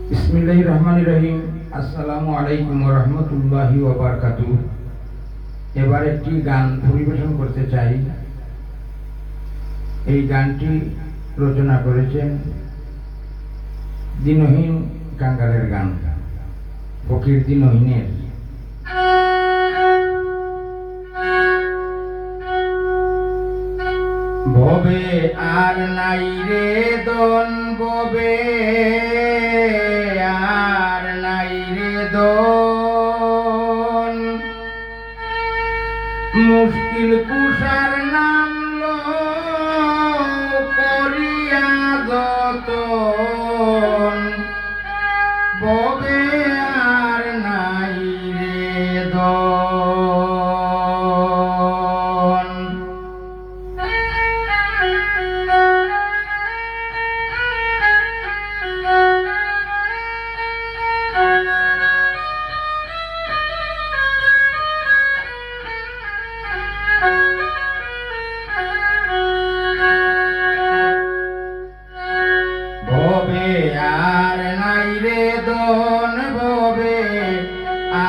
বিসমিল্লাহির রহমানির রহিম। আসসালামু আলাইকুম ওয়া রাহমাতুল্লাহি ওয়া বারাকাতুহু। এবার একটি গান পরিবেশন করতে চাই। এই গানটি রচনা করেছেন দিনহীন কাঙ্গালের গান, ফকির দিনহীনের। ভবে আর নাই রে দন, ভবে আর নাই রে দন, মুশকিল কুষার নাম লো করিয়া যতন, ভবে আর নাই রে দন। ভবে আর নাই রে দন, ভবে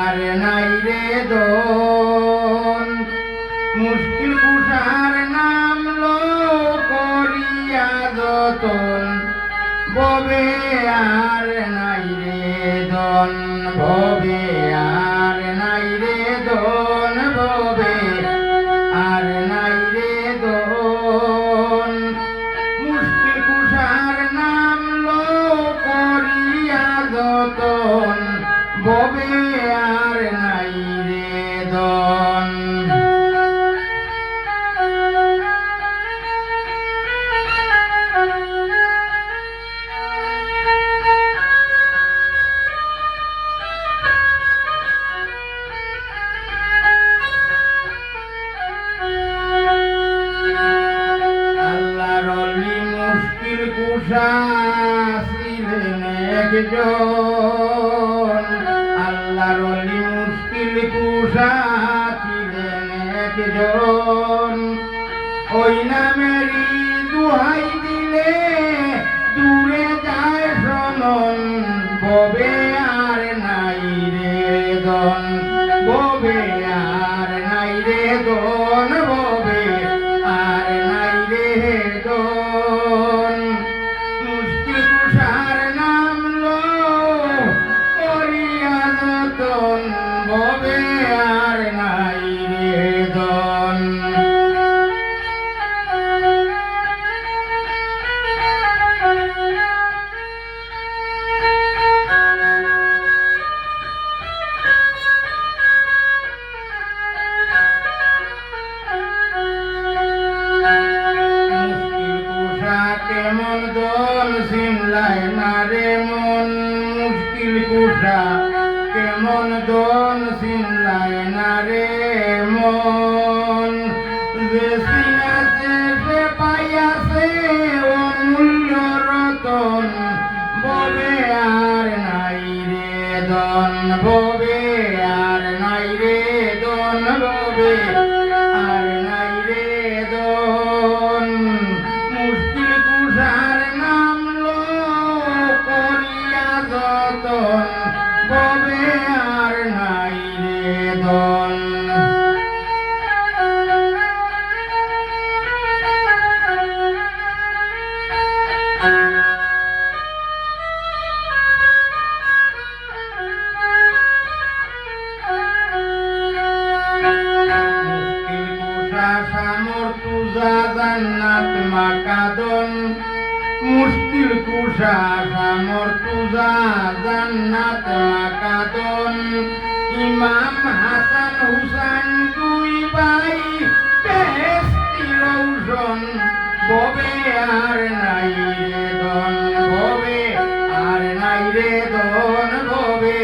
আর নাই রে দন, মুশকিল কুষার নাম লো করিয়া যতন, ভবে আর নাই রে দন, ভবে আর নাই রে দন, ভবে আর নাই রে দন, মুশকিল কুষার নাম লো করিয়া যতন, ভবে আর নাই রে দন। আল্লাহর অলি মুশকিল কুষা ছিলেন একজন, আল্লাহর অলি মুশকিল কুষা ছিলেন একজন, ওই নামেরই দুহাই দিলে দূরে যায় শ্রমণ, ভবে আর নাই রে দন, ভবে আর নাই রে দন, ভবে আর নাই রে দন, মুশকিল কুষার নাম লো করিয়া যতন, ভবে আর নাই রে দন। কেমন দল সিমলায় না রে মন, মুশকিল কুষা কেমন দল সিমলায় না রে মন, যে সিনাছে সে পাইয়াছে অমূল্য রতন, ভবে আর নাই রে দন, ভবে আর নাই রে দন, ভবে আর নাই রে দন, মুশকিল কুষার নাম লো করিয়া যতন, ভবে আর নাই রে দন। মুশকিল কুষা সামর্থ্য জান্নাত মাকাদন, মুশকিল কুষা সামর্থ্য জান্নাত মাকাদন, ইমাম হাসান হুসাইন দুই ভাই বেহেশতি রওশন, ভবে আর নাই রে দন, ভবে আর নাই রে দন, ভবে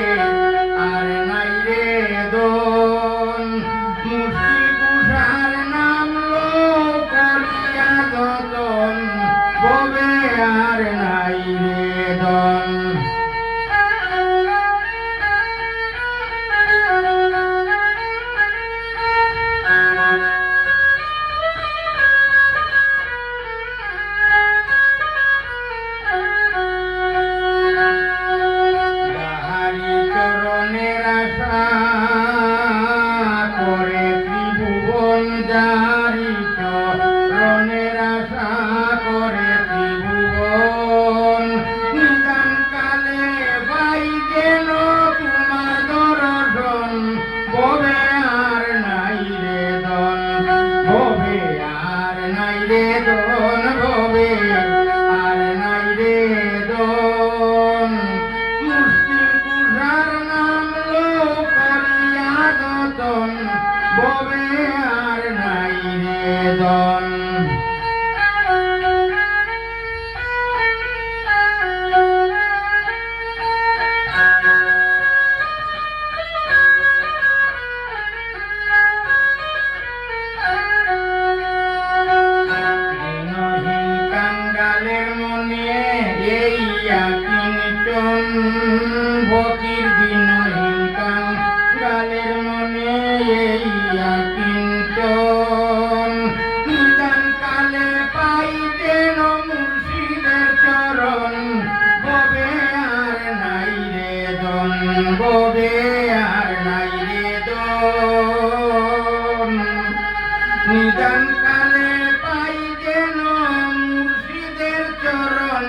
আর নাই রে দন, মুশকিল কুষার নাম লো করিয়া যতন, ভবে আর নাই রে দন।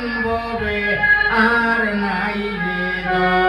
জানবো রে আর নাই রে